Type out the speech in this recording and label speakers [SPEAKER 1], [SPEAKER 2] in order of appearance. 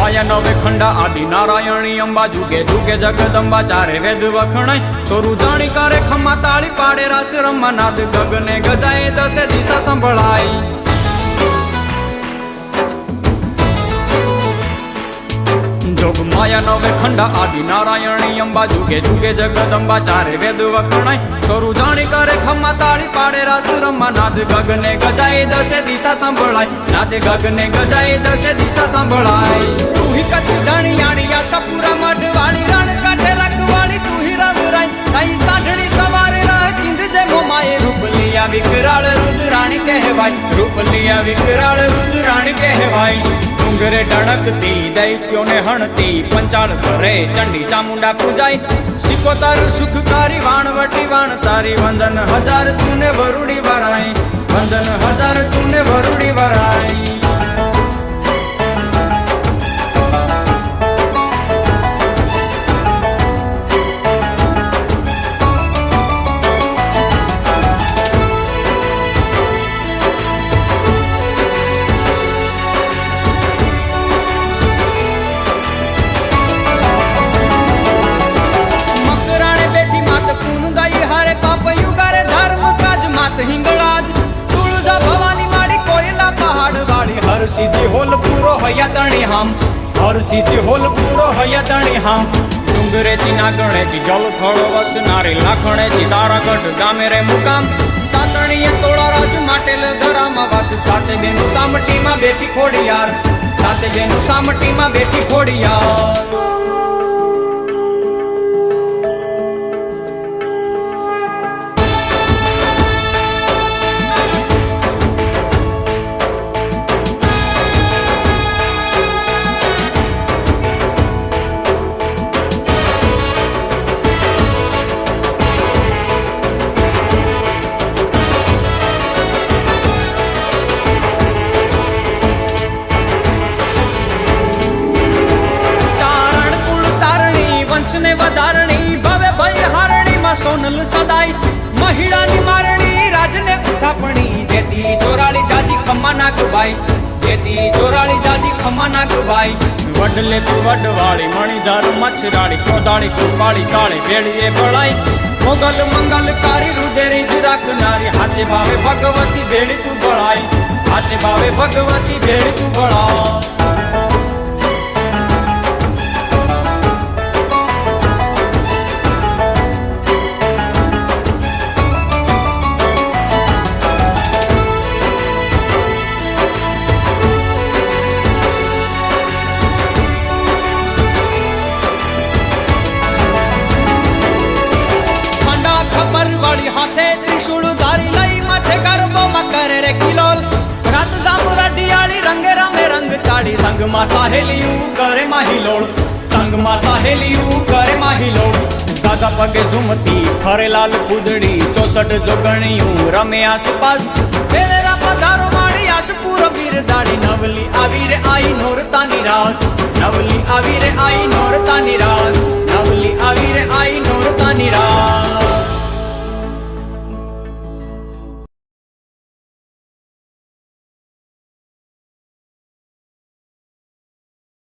[SPEAKER 1] माया नवे खंडा आदि नारायणी अंबा जुगे जुगे जगदंबा चारे वेद वखणाय छोरू जाणी करे खम्मा ताળી पाड़े रास रम्मा नाद गगने गजाए दसे दिशा संभळाय जोग माया नवे खंडा आदि नारायणी अंबा जुगे जुगे जगदंबा चारे वेद वखणाय छोरू जाणी करे खम्मा ताળી पाड़े रास रम्मा नाद गगने गजाए दसे दिशा संभळाय नाद गगने गजाए दसे दिशा संभळाय तू ही कच्छ धणियाणी आशापुरा मढवाणी रण काठे रखवाणी तू ही रवराय ताई साढणी सवारे रह चिंद जे मोमाए रूप लिया विकराल रुद्राणी कहवाय रूप लिया विकराल रुद्राणी कहवाय डूंगरे ढणकती दैत्यों ने हणती पंचाल करे चंडी चामुंडा पूजाई सिकोतर सुखकारी वाणवटी वाण तारी वंदन हजार तूने वरुड़ी वराई वंदन हजार तूने वरुड़ी वराई सीधी होल पूरो हया तणी हम हर सीधी होल पूरो हया तणी हम डूंगरेची नागणेची जल थळ वसनारी लाखणेची तारागઢ गामे रे मुकाम तातणीए तोड़ा राज माटेल धरामा वास साते बेनु सामटी में बेठी खोड़ियार साते बेनु सामटी में बेठी खोड़ियार ने वधारणी भवे भय हारणी मा सोनल सदाई महिला नी मारणी राज ने उठापणी जेती जोराली जाजी खम्मा नागबाई जेती जोराली जाजी खम्मा नागबाई वडले तू वडवाड़ी मणिधर मछराड़ी क्रोधाड़ी कृपाड़ी काळे भेड़िए बळाई मोगल मंगल कारी रुदेरी राखनारी हाचे भावे भगवती भेड़ी तू बळाई हाचे भावे भगवती भेड़ी तू बळाई वाली हाथे त्रिशूल धारी लाई माथे गरबो मकर रे किलोल रात जामु रडियाली रंगे रंगे रंग चाड़ी संग मा साहेलियू करे माहिलोल संग मा साहेलियू करे माहिलोल दादा पगे झुमती खरे लाल कुदड़ी 64 जोगणियू रमे आसपास तेरा पधारो माड़ी आशपुर वीर दाड़ी नवली आवी रे आई नोरतानी रात नवली आवी रे आई नोरतानी रात नवली आवी रे आई नोरतानी रात